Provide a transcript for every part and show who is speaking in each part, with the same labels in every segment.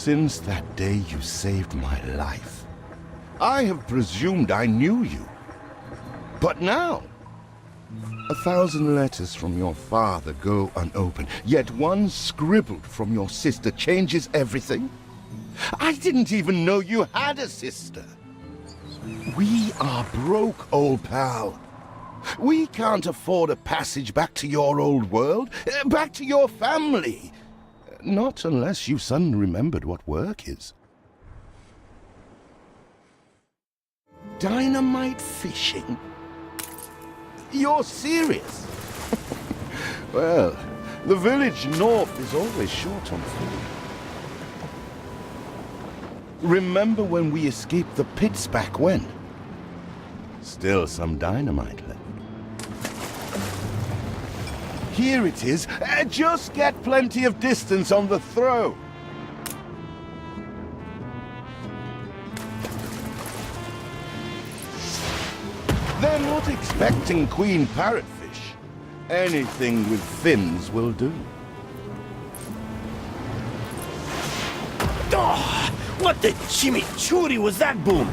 Speaker 1: Since that day you saved my life, I have presumed I knew you. But now, 1,000 letters from your father go unopened, yet one scribbled from your sister changes everything? I didn't even know you had a sister. We are broke, old pal. We can't afford a passage back to your old world, back to your family. Not unless you suddenly remembered what work is. Dynamite fishing? You're serious? Well, the village north is always short on food. Remember when we escaped the pits back when? Still some dynamite left. Here it is. Just get plenty of distance on the throw. They're not expecting queen parrotfish. Anything with fins will do.
Speaker 2: Oh, what the chimichurri was that boom?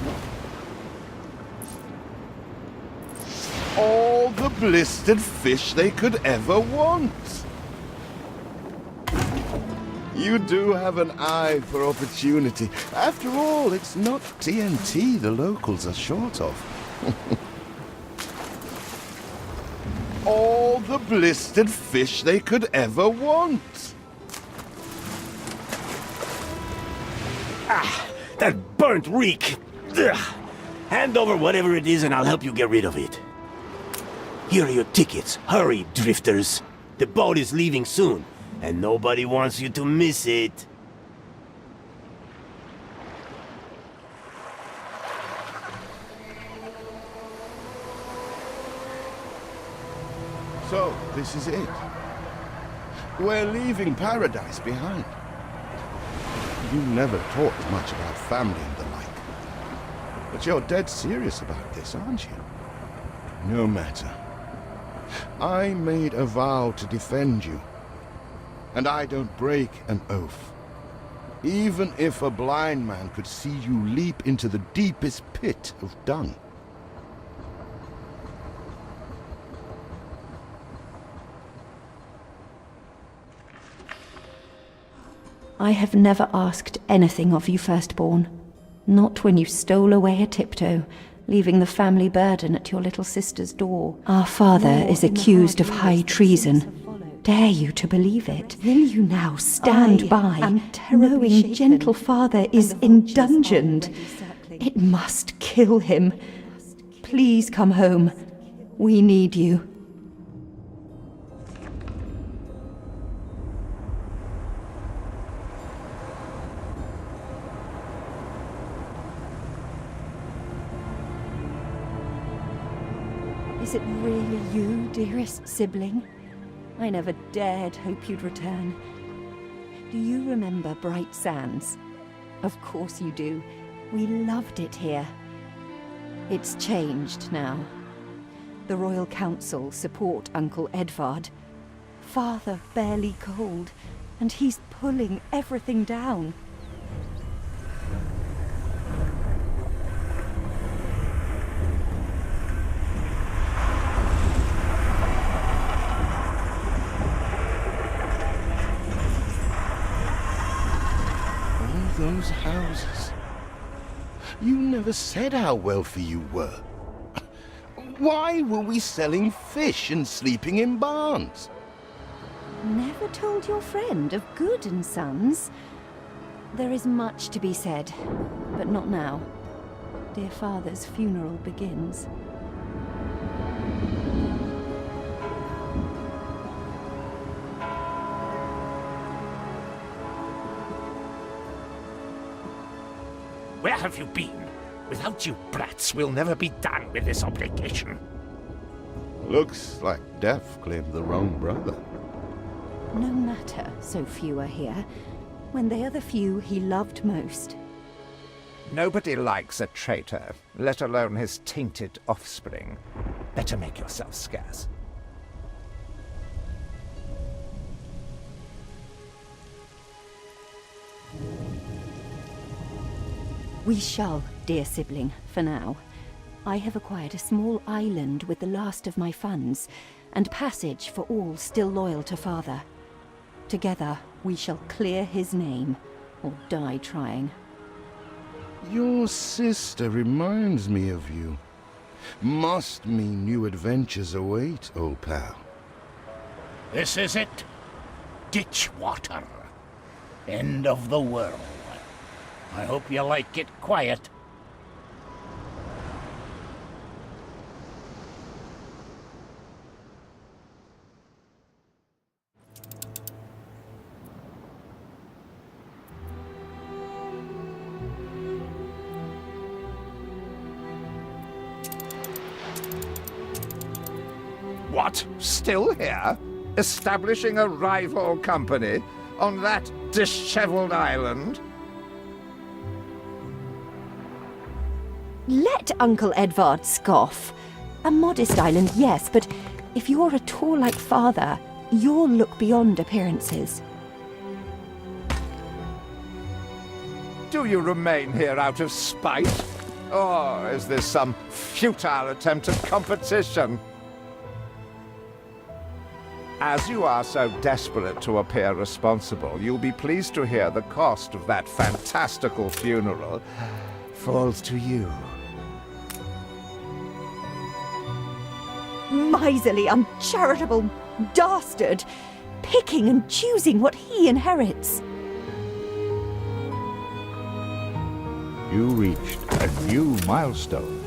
Speaker 1: All the blistered fish they could ever want. You do have an eye for opportunity. After all, it's not TNT the locals are short of. All the blistered fish they could ever want.
Speaker 2: Ah, that burnt reek. Ugh. Hand over whatever it is and I'll help you get rid of it. Here are your tickets. Hurry, drifters. The boat is leaving soon, and nobody wants you to miss it.
Speaker 1: So, this is it. We're leaving paradise behind. You never talked much about family and the like. But you're dead serious about this, aren't you? No matter. I made a vow to defend you. And I don't break an oath. Even if a blind man could see you leap into the deepest pit of dung.
Speaker 3: I have never asked anything of you, firstborn. Not when you stole away a tiptoe, leaving the family burden at your little sister's door. Our father is accused of high treason. Dare you to believe it? Will you now stand by, knowing gentle father is indungeoned? It must kill him. Please come home. We need you. Is it really you, dearest sibling? I never dared hope you'd return. Do you remember Bright Sands? Of course you do. We loved it here. It's changed now. The Royal Council support Uncle Edvard. Father barely cold, and he's pulling everything down.
Speaker 1: Those houses. You never said how wealthy you were. Why were we selling fish and sleeping in barns?
Speaker 3: Never told your friend of Good and Sons? There is much to be said, but not now. Dear father's funeral begins.
Speaker 2: Where have you been? Without you brats, we'll never be done with this obligation.
Speaker 1: Looks like Death claimed the wrong brother.
Speaker 3: No matter, so few are here, when they are the few he loved most.
Speaker 4: Nobody likes a traitor, let alone his tainted offspring. Better make yourself scarce.
Speaker 3: We shall, dear sibling, for now. I have acquired a small island with the last of my funds, and passage for all still loyal to father. Together, we shall clear his name, or die trying.
Speaker 1: Your sister reminds me of you. Must mean new adventures await, old pal.
Speaker 5: This is it. Ditch water. End of the world. I hope you like it quiet.
Speaker 4: What? Still here? Establishing a rival company on that disheveled island?
Speaker 3: Let Uncle Edvard scoff. A modest island, yes, but if you're at all like father, you'll look beyond appearances.
Speaker 4: Do you remain here out of spite? Or is this some futile attempt at competition? As you are so desperate to appear responsible, you'll be pleased to hear the cost of that fantastical funeral falls to you.
Speaker 3: Miserly, uncharitable dastard! Picking and choosing what he inherits.
Speaker 6: You reached a new milestone.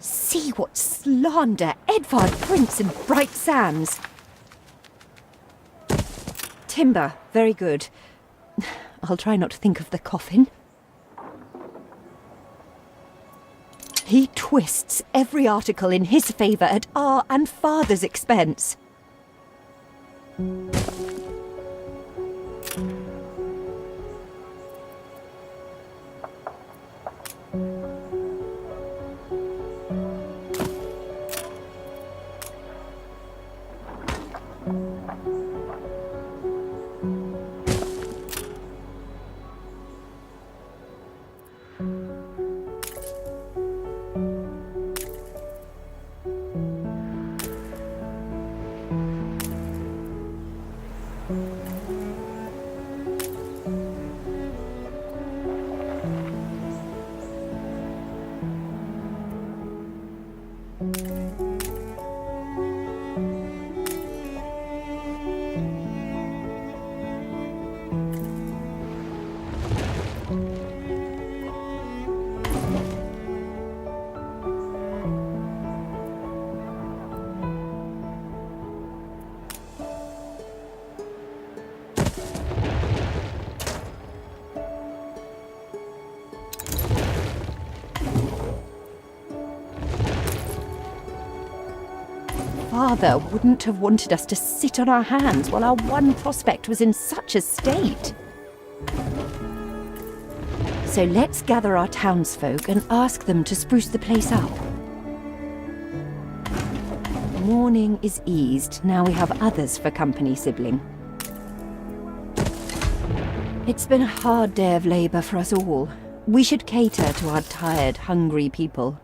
Speaker 3: See what slander Edvard prints in bright sands. Timber, very good. I'll try not to think of the coffin. He twists every article in his favour at our and father's expense. Father wouldn't have wanted us to sit on our hands while our one prospect was in such a state. So let's gather our townsfolk and ask them to spruce the place up. Mourning is eased, now we have others for company, sibling. It's been a hard day of labour for us all. We should cater to our tired, hungry people.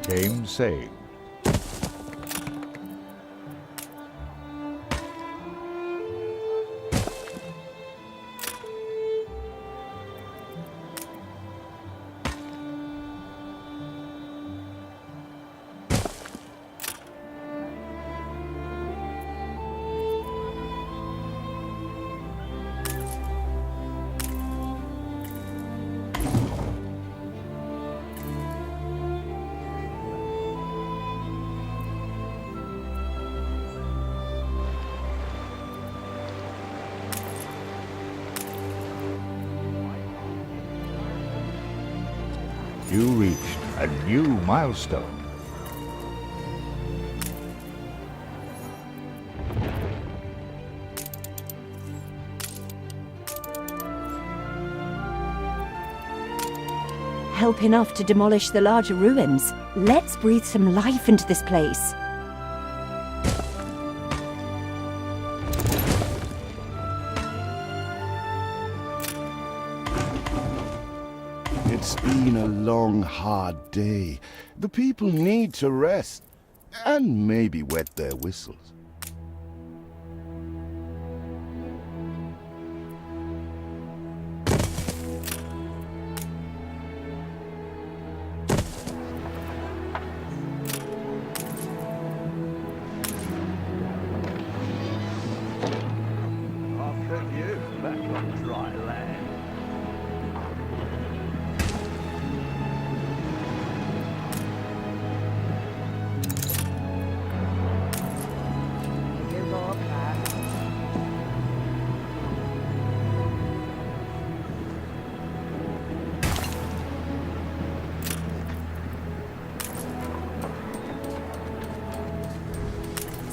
Speaker 6: came saved. You reached a new milestone.
Speaker 3: Help enough to demolish the larger ruins. Let's breathe some life into this place.
Speaker 1: It's been a long, hard day. The people need to rest. And maybe wet their whistles.
Speaker 6: After you, back on dry land.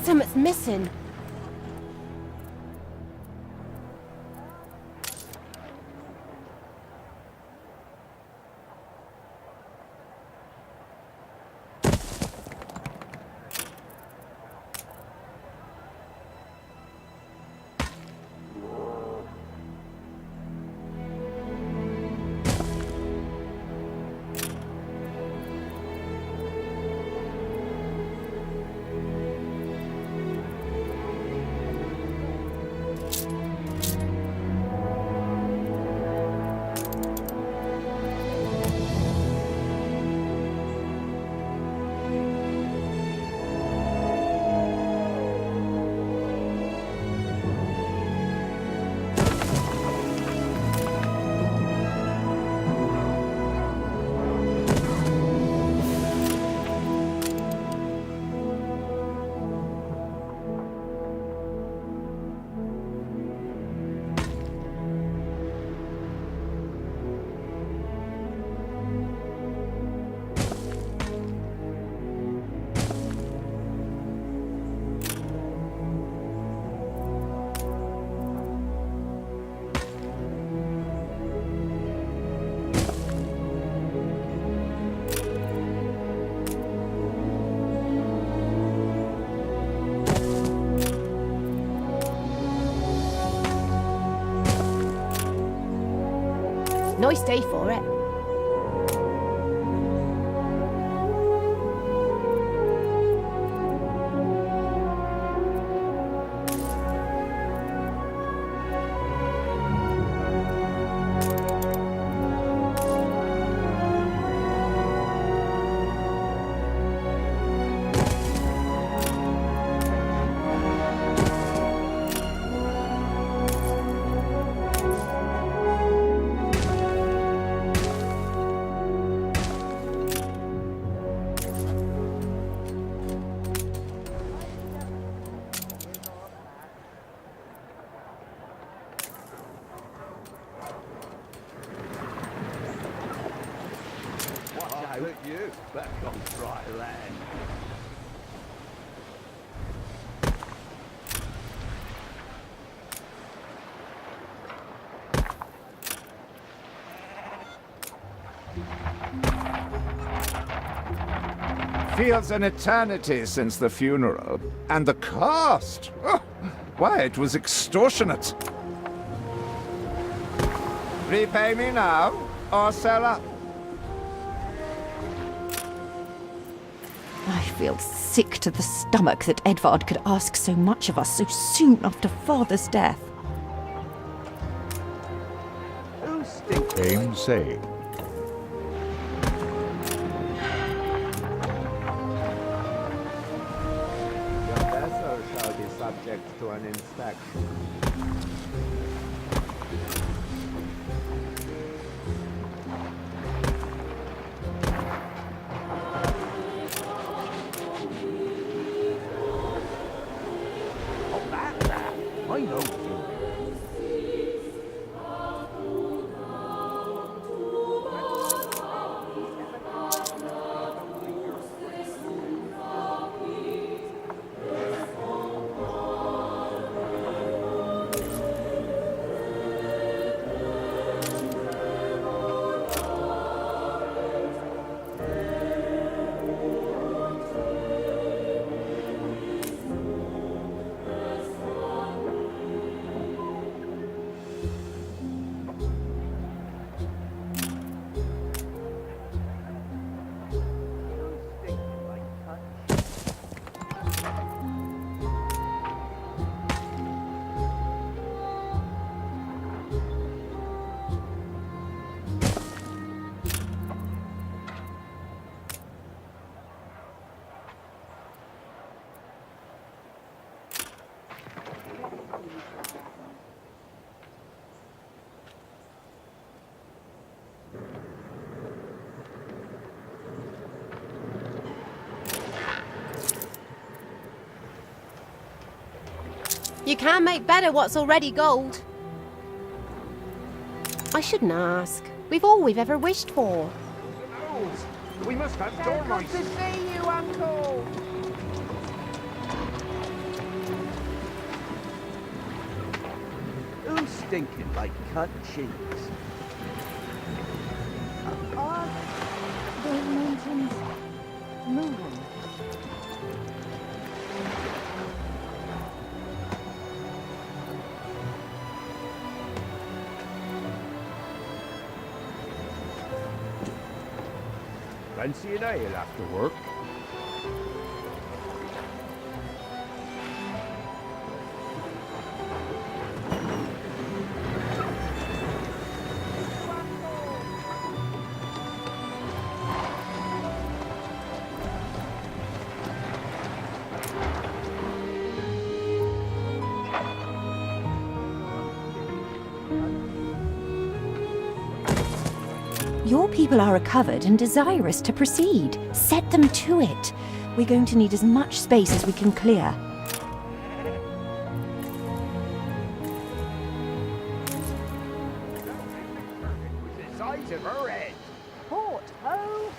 Speaker 3: Something's missing.
Speaker 7: Nice day for it.
Speaker 6: Look you, back on dry land.
Speaker 4: Feels an eternity since the funeral. And the cost! Oh, why, it was extortionate. Repay me now, or sell up.
Speaker 3: I feel sick to the stomach that Edvard could ask so much of us so soon after Father's death.
Speaker 6: Who stinks?
Speaker 4: Aim saved.
Speaker 6: Your vessel shall be subject to an inspection. Oh, that. I know you.
Speaker 7: You can't make better what's already gold. I shouldn't ask. We've all we've ever wished for.
Speaker 6: We must have dormice.
Speaker 4: Good to see you, Uncle.
Speaker 6: Who's stinking like cut cheese?
Speaker 3: Those mountains moving.
Speaker 6: Fancy an ale after work?
Speaker 3: Your people are recovered and desirous to proceed. Set them to it. We're going to need as much space as we can clear.
Speaker 6: The size of her head. Port ho!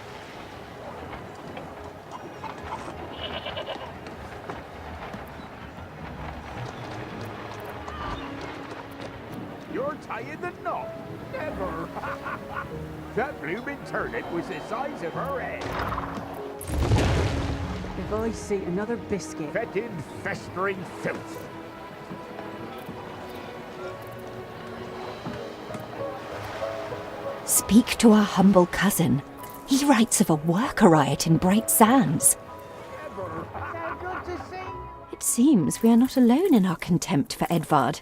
Speaker 6: You're tying the knot. Never. That blooming turnip was the size of her head.
Speaker 8: If I see another biscuit.
Speaker 6: Fetid, festering filth.
Speaker 3: Speak to our humble cousin. He writes of a worker riot in Bright Sands. It seems we are not alone in our contempt for Edvard.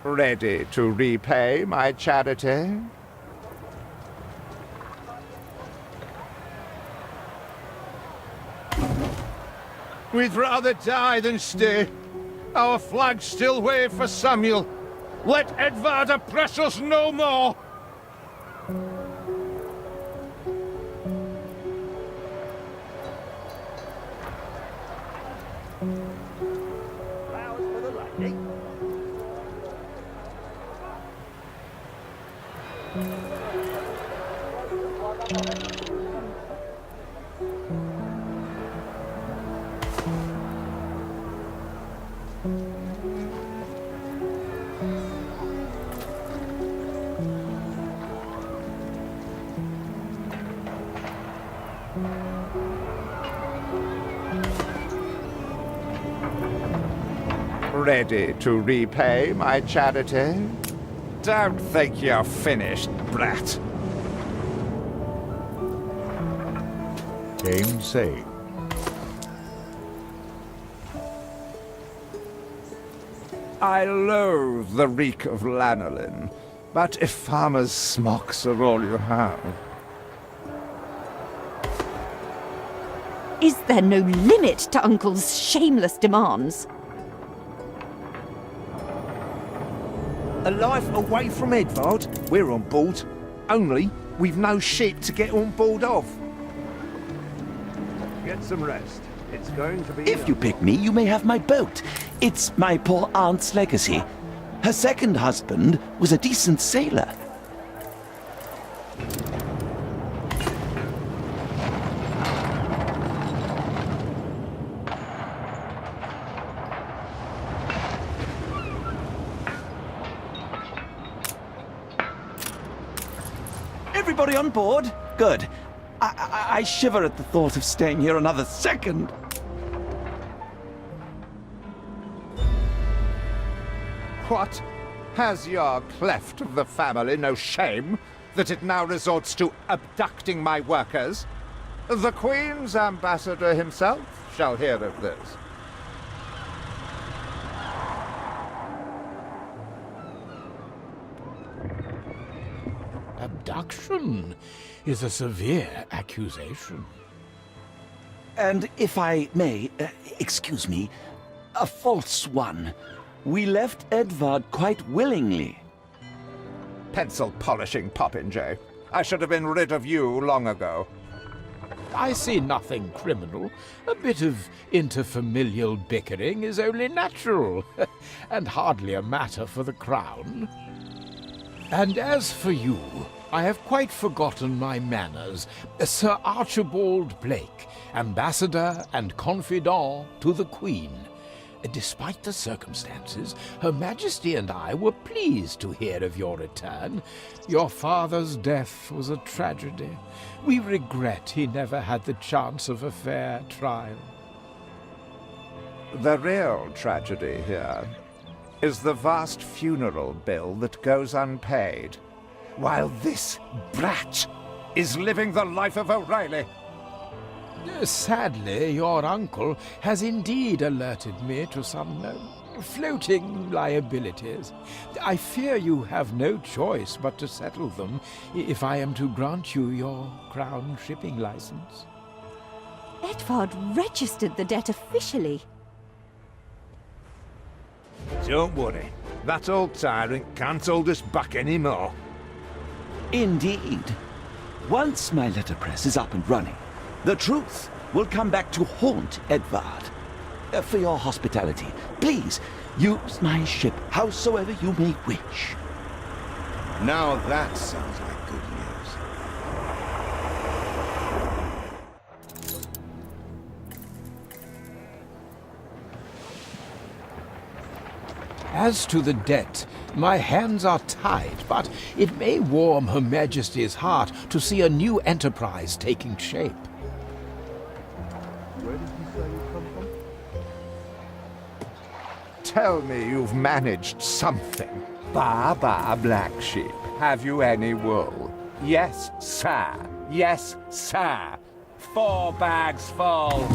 Speaker 4: Ready to repay my charity?
Speaker 1: We'd rather die than stay. Our flags still wave for Samuel. Let Edvard oppress us no more.
Speaker 6: Flowers for the lady.
Speaker 4: Ready to repay my charity? Don't think you're finished, brat. Game saved. I loathe the reek of lanolin, but if farmers' smocks are all you have...
Speaker 3: Is there no limit to Uncle's shameless demands?
Speaker 4: A life away from Edvard? We're on board. Only, we've no ship to get on board of.
Speaker 6: Get some rest. It's going to be...
Speaker 9: If you pick me, you may have my boat. It's my poor aunt's legacy. Her second husband was a decent sailor. Everybody on board? Good. I shiver at the thought of staying here another second.
Speaker 4: What? Has your cleft of the family no shame that it now resorts to abducting my workers? The Queen's ambassador himself shall hear of this.
Speaker 5: Abduction is a severe accusation.
Speaker 9: And if I may, excuse me, a false one. We left Edvard quite willingly.
Speaker 4: Pencil polishing popinjay. I should have been rid of you long ago.
Speaker 5: I see nothing criminal. A bit of interfamilial bickering is only natural, and hardly a matter for the crown. And as for you, I have quite forgotten my manners. Sir Archibald Blake, ambassador and confidant to the Queen. Despite the circumstances, Her Majesty and I were pleased to hear of your return. Your father's death was a tragedy. We regret he never had the chance of a fair trial.
Speaker 4: The real tragedy here is the vast funeral bill that goes unpaid, while this brat is living the life of O'Reilly.
Speaker 5: Sadly, your uncle has indeed alerted me to some floating liabilities. I fear you have no choice but to settle them if I am to grant you your crown shipping license.
Speaker 3: Edvard registered the debt officially.
Speaker 6: Don't worry. That old tyrant can't hold us back anymore.
Speaker 9: Indeed. Once my letterpress is up and running, the truth will come back to haunt Edvard. For your hospitality, please use my ship howsoever you may wish.
Speaker 1: Now that sounds like good news.
Speaker 5: As to the debt, my hands are tied, but it may warm Her Majesty's heart to see a new enterprise taking shape.
Speaker 6: Where did you say you come from?
Speaker 4: Tell me you've managed something. Ba, black sheep. Have you any wool? Yes, sir. Yes, sir. 4 bags full.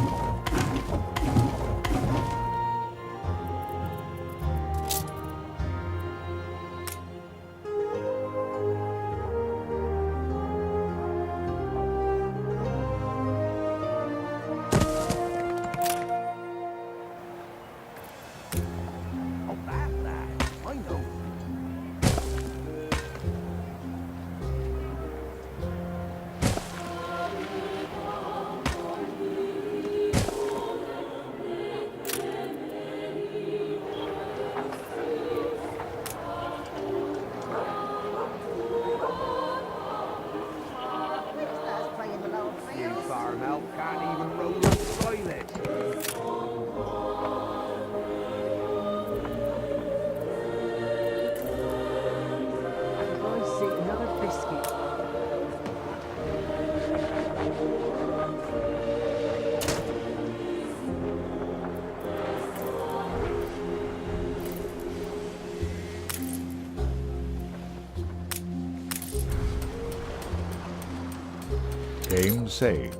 Speaker 6: You farm elf can't even roll the toilet.
Speaker 8: I see another biscuit.
Speaker 4: Game saved.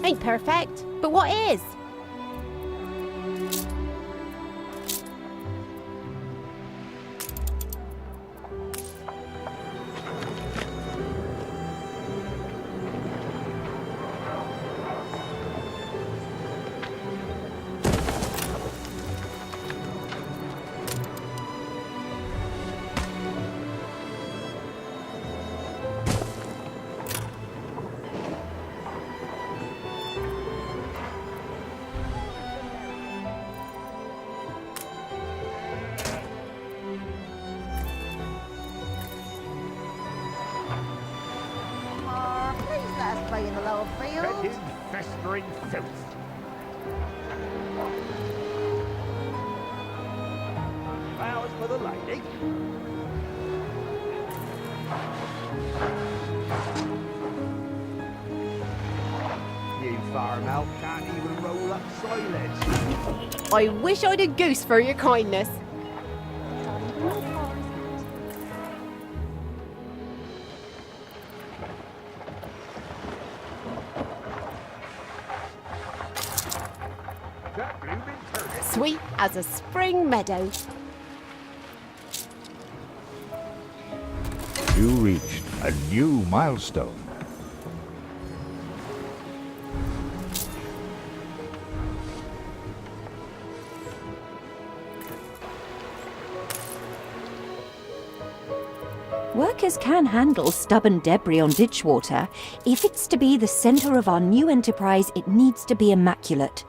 Speaker 7: Ain't perfect, but what is?
Speaker 10: Please let us play in the lower field.
Speaker 6: Fetid, festering filth. Flowers for the lady. You farm elf can't even roll up silage.
Speaker 7: I wish I'd a goose for your kindness.
Speaker 6: That blooming turnip.
Speaker 7: Sweet as a spring meadow.
Speaker 4: You reached a new milestone.
Speaker 3: Workers can handle stubborn debris on ditch water. If it's to be the centre of our new enterprise, it needs to be immaculate.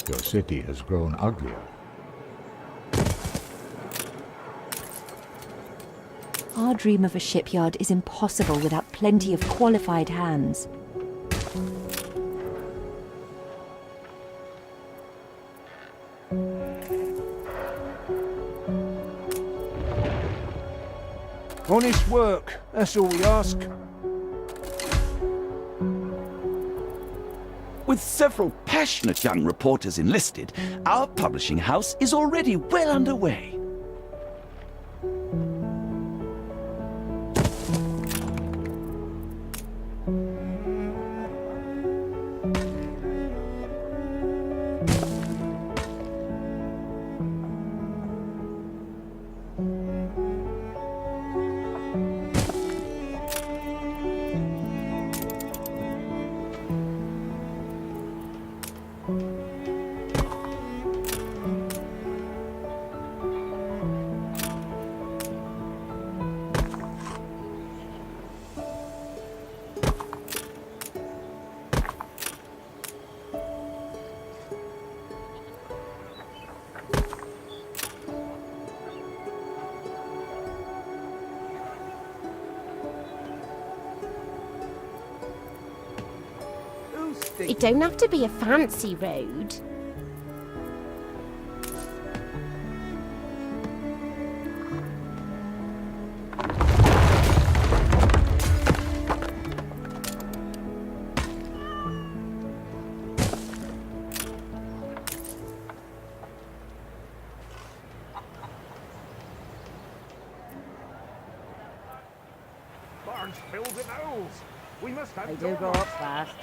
Speaker 4: Your city has grown uglier.
Speaker 3: Our dream of a shipyard is impossible without plenty of qualified hands.
Speaker 2: Honest work, that's all we ask.
Speaker 9: With several passionate young reporters enlisted, our publishing house is already well underway.
Speaker 7: It don't have to be a fancy road.
Speaker 6: Barns filled with owls. We must have
Speaker 8: They do go up fast.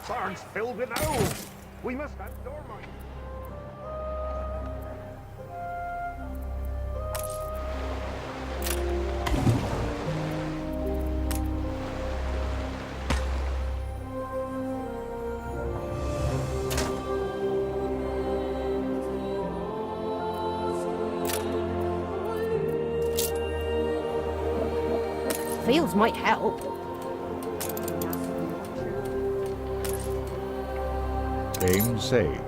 Speaker 6: Barns filled with owls. We must have dormice.
Speaker 7: Fields might help.
Speaker 4: Aim saved.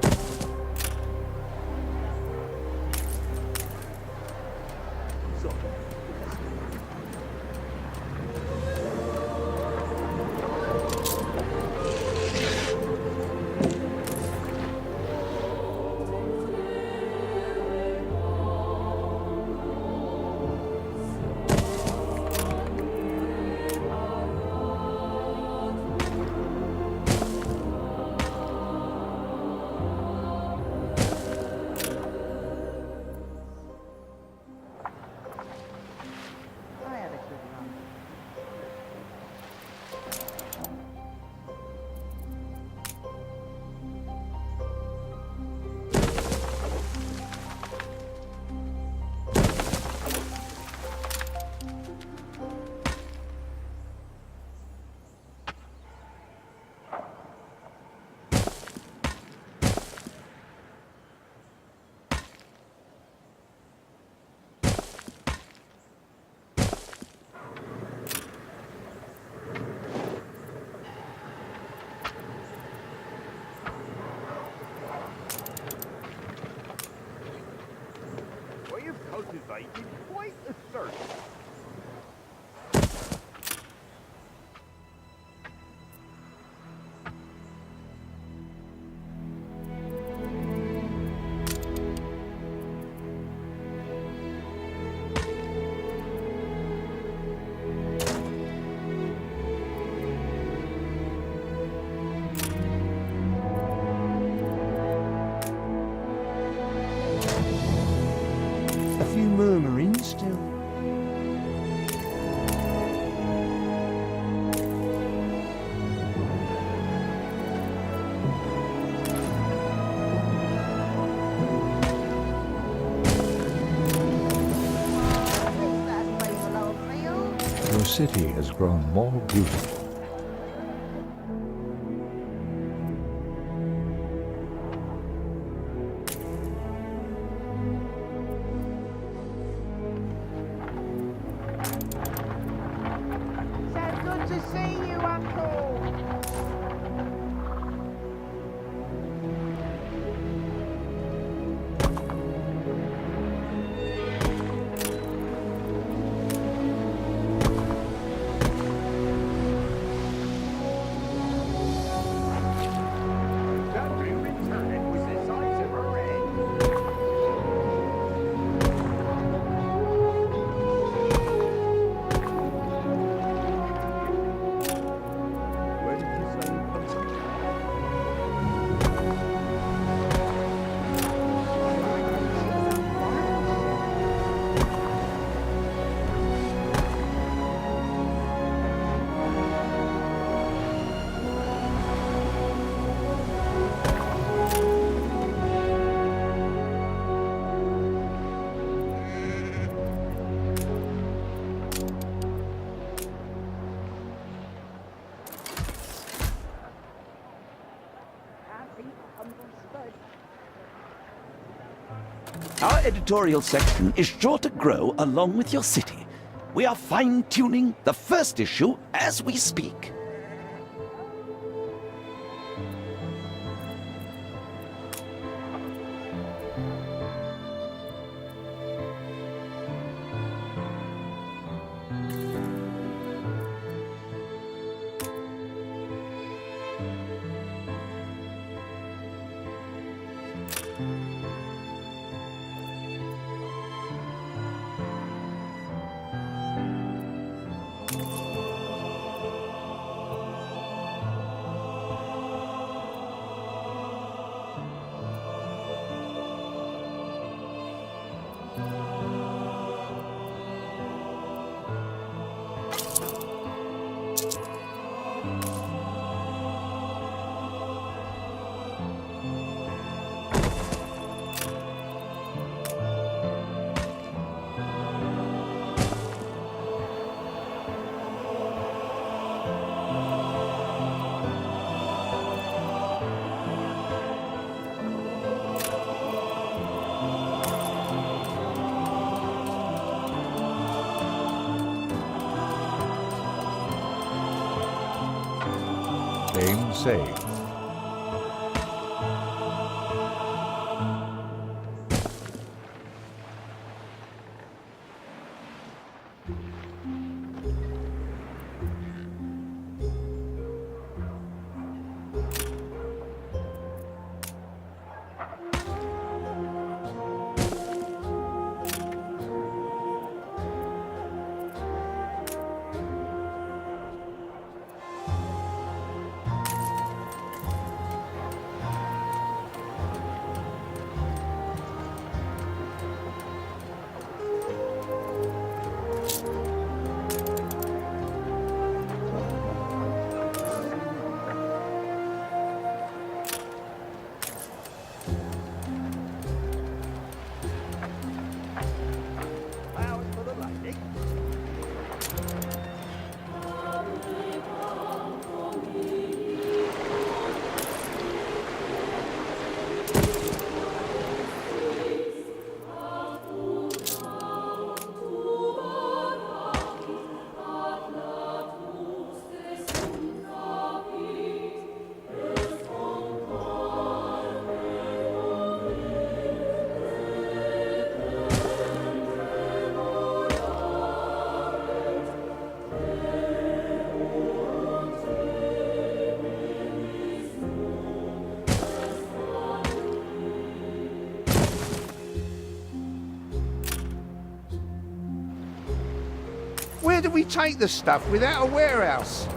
Speaker 11: city has grown more beautiful.
Speaker 10: So good to see you, Uncle.
Speaker 6: That blooming turnip was the size of her head. Where did you say you come from?
Speaker 9: Our editorial section is sure to grow along with your city. We are fine-tuning the first issue as we speak.
Speaker 11: Game saved.
Speaker 6: Flowers for the lady.
Speaker 4: Where do we take the stuff without a warehouse?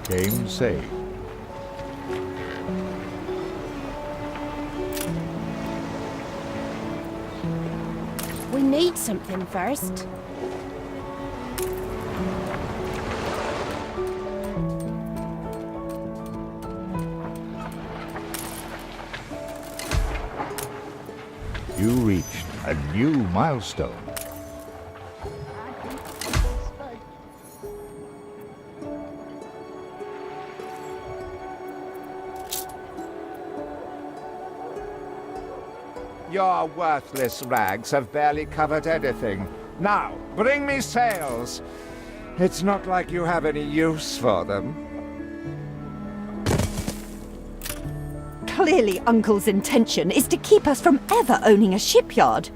Speaker 11: Game saved.
Speaker 7: We need something first.
Speaker 11: You reached a new milestone.
Speaker 4: Your worthless rags have barely covered anything. Now, bring me sails. It's not like you have any use for them.
Speaker 3: Clearly, Uncle's intention is to keep us from ever owning a shipyard.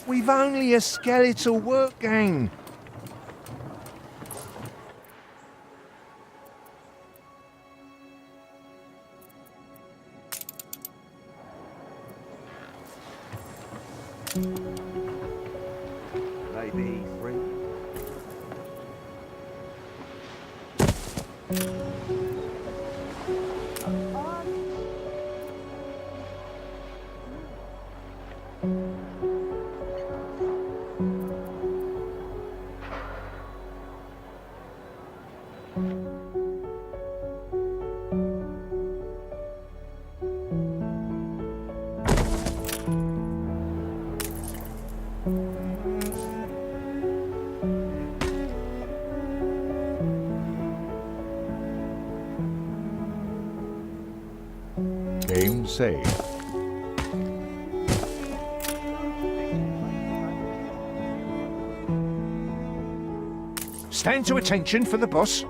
Speaker 4: We've only a skeletal work gang.
Speaker 6: Maybe three.
Speaker 11: Game saved.
Speaker 4: Stand to attention for the bus.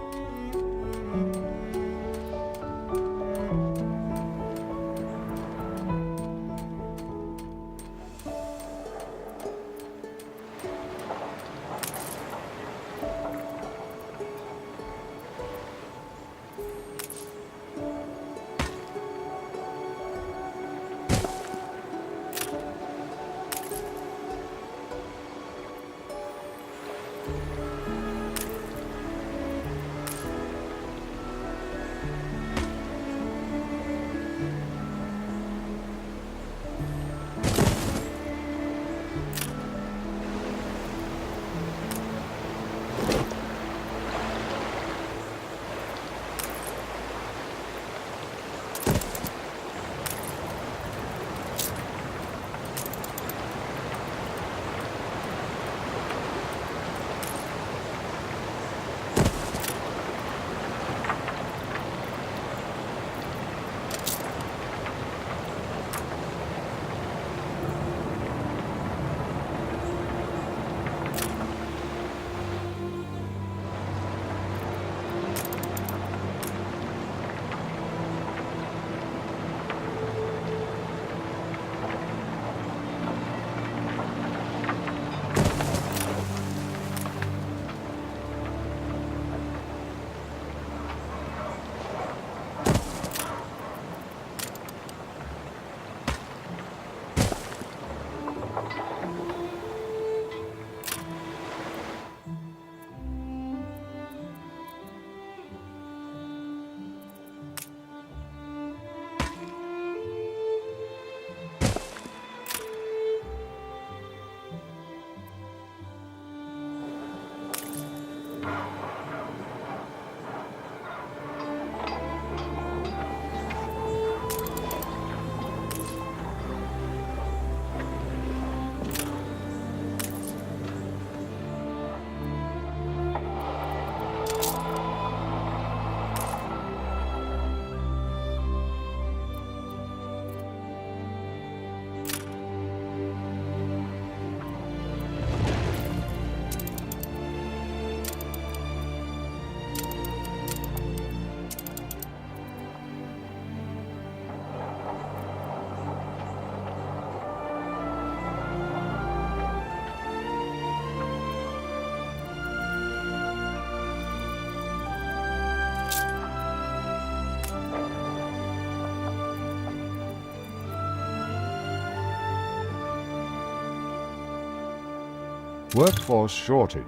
Speaker 11: Workforce shortage.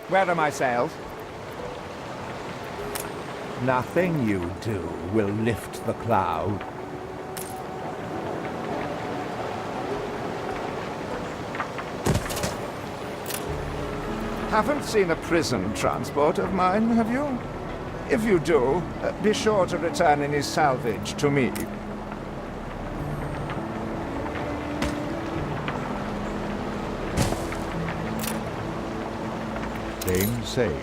Speaker 4: Where are my sails? Nothing you do will lift the cloud. Haven't seen a prison transport of mine, have you? If you do, be sure to return any salvage to me.
Speaker 11: Game saved.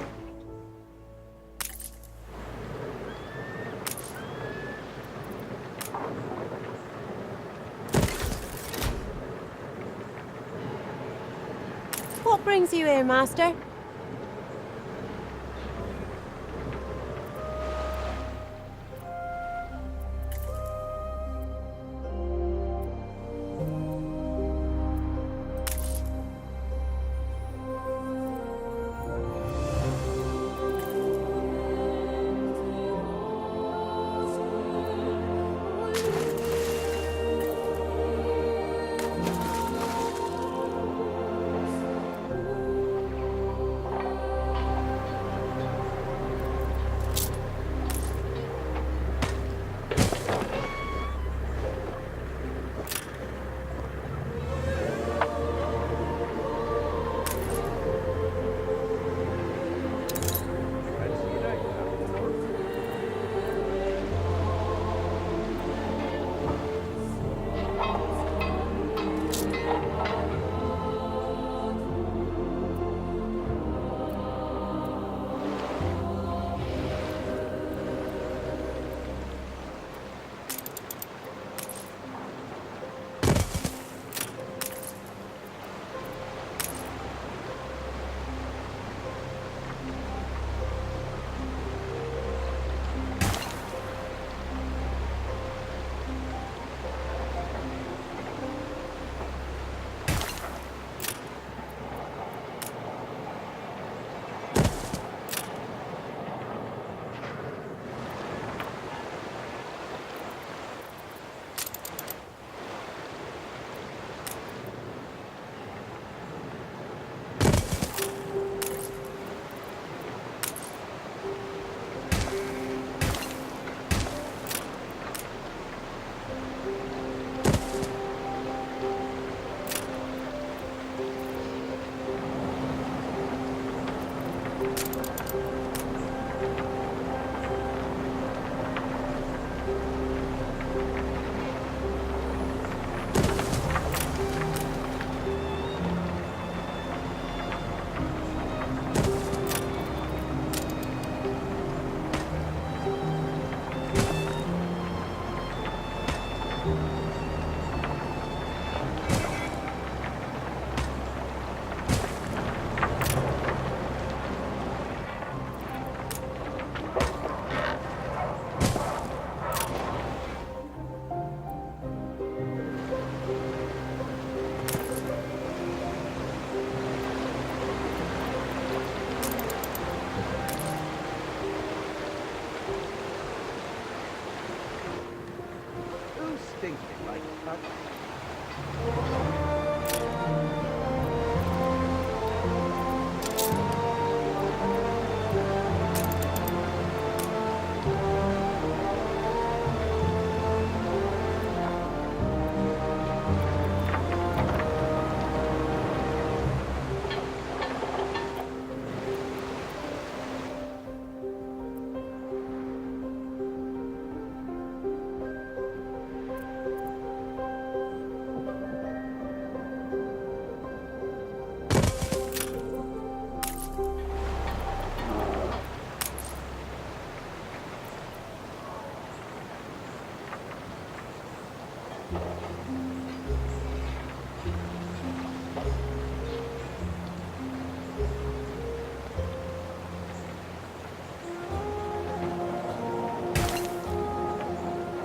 Speaker 7: What brings you here, Master?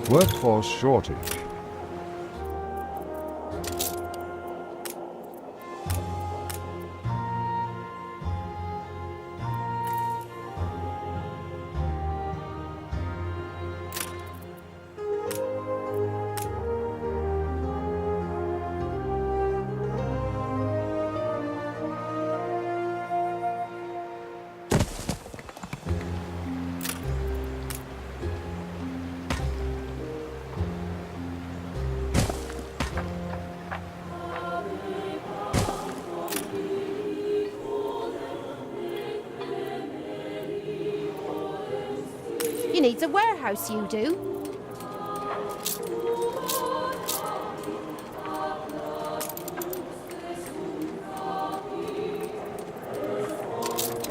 Speaker 11: Workforce shortage.
Speaker 7: You need a warehouse, you do.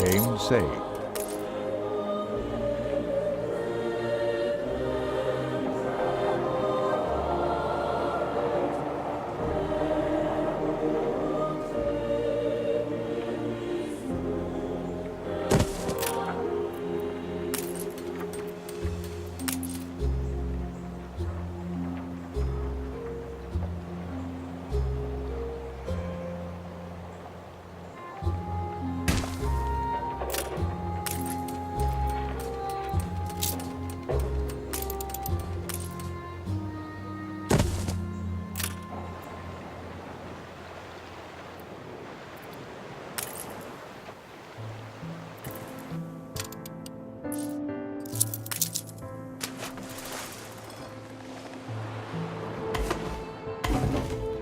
Speaker 11: Game saved.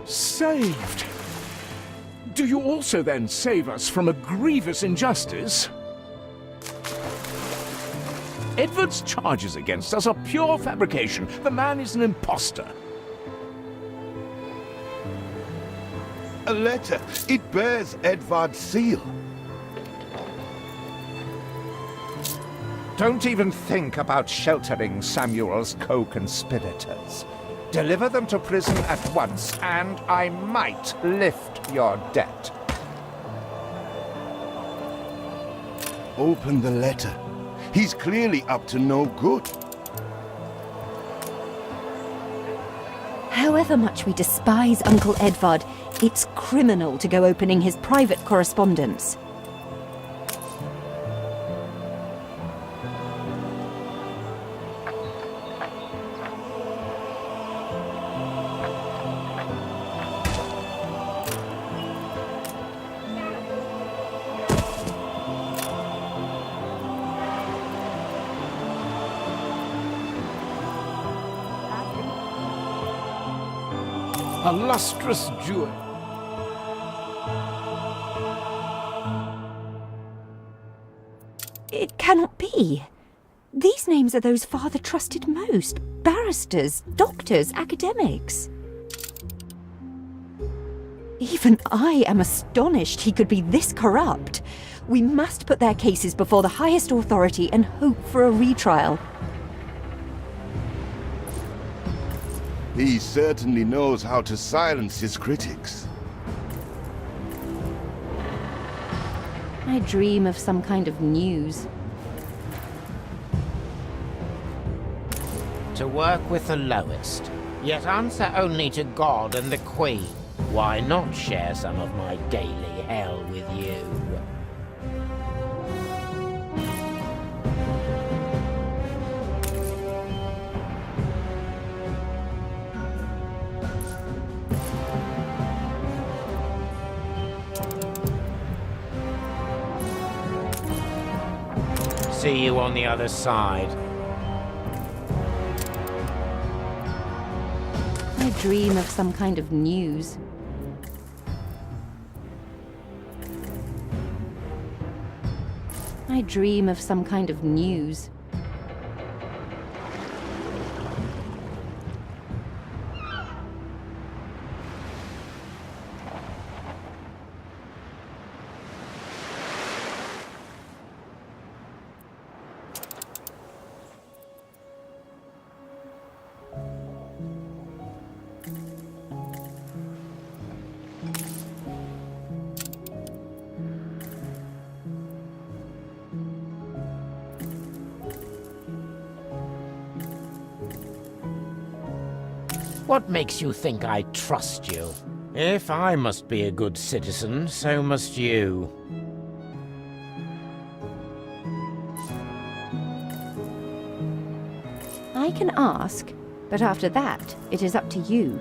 Speaker 6: Saved! Do you also then save us from a grievous injustice? Edward's charges against us are pure fabrication. The man is an imposter.
Speaker 1: A letter. It bears Edvard's seal.
Speaker 4: Don't even think about sheltering Samuel's co-conspirators. Deliver them to prison at once, and I might lift your debt.
Speaker 1: Open the letter. He's clearly up to no good.
Speaker 3: However much we despise Uncle Edvard, it's criminal to go opening his private correspondence.
Speaker 5: A lustrous jewel.
Speaker 3: It cannot be. These names are those Father trusted most. Barristers, doctors, academics. Even I am astonished he could be this corrupt. We must put their cases before the highest authority and hope for a retrial.
Speaker 1: He certainly knows how to silence his critics.
Speaker 3: I dream of some kind of news.
Speaker 12: To work with the lowest, yet answer only to God and the Queen. Why not share some of my daily hell with you? See you on the other side.
Speaker 3: I dream of some kind of news. I dream of some kind of news.
Speaker 12: What makes you think I trust you? If I must be a good citizen, so must you.
Speaker 3: I can ask, but after that, it is up to you.